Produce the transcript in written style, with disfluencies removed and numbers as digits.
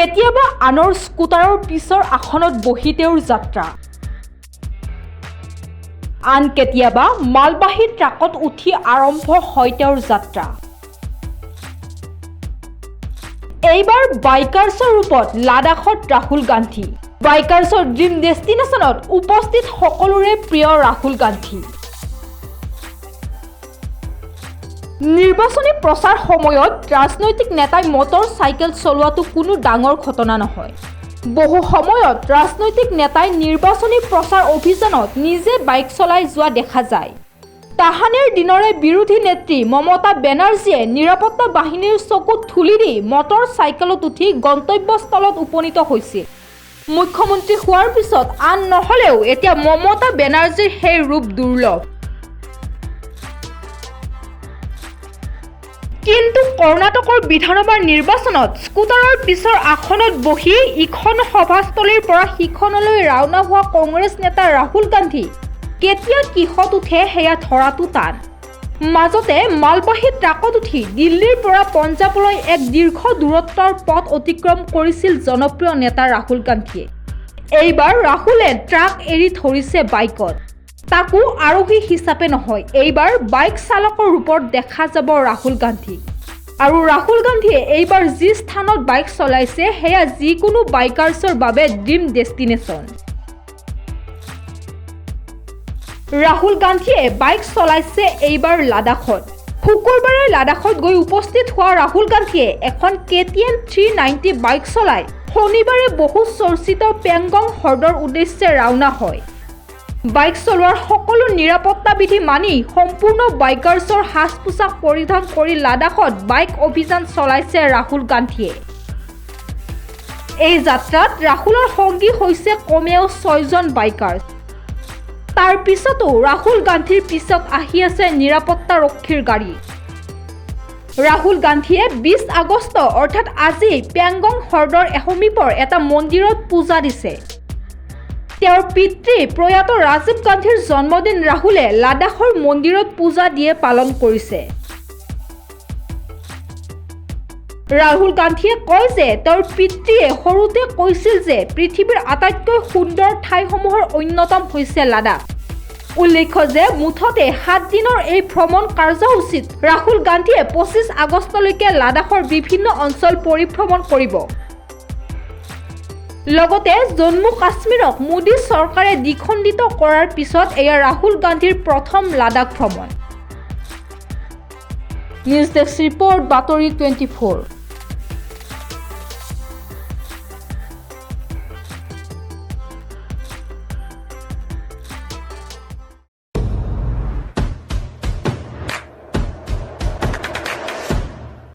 কেতিয়াবা আনৰ স্কুটাৰৰ পিছৰ আসনত বহি তেওঁৰ যাত্ৰা, আন কেতিয়াবা মালবাহী ট্ৰাকত উঠি আৰম্ভ হয় তেওঁৰ যাত্ৰা। এইবাৰ বাইকাৰ্ছৰ ৰূপত লাডাখত ৰাহুল গান্ধী। বাইকাৰ্ছৰ ড্ৰিম ডেষ্টিনেশ্যনত উপস্থিত সকলোৰে প্ৰিয় ৰাহুল গান্ধী। নিৰ্বাচনী প্ৰচাৰ সময়ত ৰাজনৈতিক নেতাই মটৰ চাইকেল চলোৱাটো কোনো ডাঙৰ ঘটনা নহয়। বহু সময়ত ৰাজনৈতিক নেতাই নিৰ্বাচনী প্ৰচাৰ অভিযানত নিজে বাইক চলাই যোৱা দেখা যায়। তাহানিৰ দিনৰে বিৰোধী নেত্ৰী মমতা বেনাৰ্জীয়ে নিৰাপত্তা বাহিনীৰ চকুত ধূলি দি মটৰ চাইকেলত উঠি গন্তব্যস্থলত উপনীত হৈছিল। মুখ্যমন্ত্ৰী হোৱাৰ পিছত আন নহ'লেও এতিয়া মমতা বেনাৰ্জীৰ সেই ৰূপ দুৰ্লভ। কিন্তু কৰ্ণাটকৰ বিধানসভাৰ নিৰ্বাচনত স্কুটাৰৰ পিছৰ আসনত বহি ইখন সভাস্থলীৰ পৰা সিখনলৈ ৰাওনা হোৱা কংগ্ৰেছ নেতা ৰাহুল গান্ধী কেতিয়া কিহত উঠে সেয়া ধৰাটো টান। মাজতে মালবাহী ট্ৰাকত উঠি দিল্লীৰ পৰা পঞ্জাৱলৈ এক দীৰ্ঘ দূৰত্বৰ পথ অতিক্ৰম কৰিছিল জনপ্ৰিয় নেতা ৰাহুল গান্ধীয়ে। এইবাৰ ৰাহুলে ট্ৰাক এৰি ধৰিছে বাইকত, তাকো আৰোহী হিচাপে নহয়। এইবাৰ বাইক চালকৰ ৰূপত দেখা যাব ৰাহুল গান্ধী। আৰু ৰাহুল গান্ধীয়ে এইবাৰ যি স্থানত বাইক চলাইছে সেয়া যিকোনো বাইকাৰ্ছৰ বাবে ড্ৰিম ডেষ্টিনেশ্যন। ৰাহুল গান্ধীয়ে বাইক চলাইছে এইবাৰ লাডাখত। শুকুৰবাৰে লাডাখত গৈ উপস্থিত হোৱা ৰাহুল গান্ধীয়ে এখন KTM 390 বাইক চলাই শনিবাৰে বহু চৰ্চিত পেংগং হ্ৰদৰ উদ্দেশ্যে ৰাওনা হয়। বাইক চলোৱাৰ সকলো নিৰাপত্তা বিধি মানি সম্পূৰ্ণ বাইকাৰ্ছৰ সাজ পোছাক পৰিধান কৰি লাডাখত বাইক অভিযান চলাইছে ৰাহুল গান্ধীয়ে। এই যাত্ৰাত ৰাহুলৰ সংগী হৈছে কমেও 6জন বাইকাৰ। তাৰ পিছতো ৰাহুল গান্ধীৰ পিছত আহি আছে নিৰাপত্তাৰক্ষীৰ গাড়ী। ৰাহুল গান্ধীয়ে 20 আগষ্ট অৰ্থাৎ আজি পেংগং হ্ৰদৰ সমীপৰ এটা মন্দিৰত পূজা দিছে। তেওঁৰ পিতৃ প্ৰয়াত ৰাজীৱ গান্ধীৰ জন্মদিন ৰাহুলে লাডাখৰ মন্দিৰত পূজা দিয়ে পালন কৰিছে। ৰাহুল গান্ধীয়ে কয় যে তেওঁৰ পিতৃয়ে সৰুতে কৈছিল যে পৃথিৱীৰ আটাইতকৈ সুন্দৰ ঠাইসমূহৰ অন্যতম হৈছে লাডাখ। উল্লেখ্য যে মুঠতে 7 দিনৰ এই ভ্ৰমণ কাৰ্যসূচীত ৰাহুল গান্ধীয়ে 25 আগষ্টলৈকে লাডাখৰ বিভিন্ন অঞ্চল পৰিভ্ৰমণ কৰিব। লগতে জম্মু কাশ্মীৰক মোদী চৰকাৰে দ্বিখণ্ডিত কৰাৰ পিছত এয়া ৰাহুল গান্ধীৰ প্ৰথম লাডাখ ভ্ৰমণ। নিউজ ডেস্ক ৰিপৰ্ট, বাতৰি 24।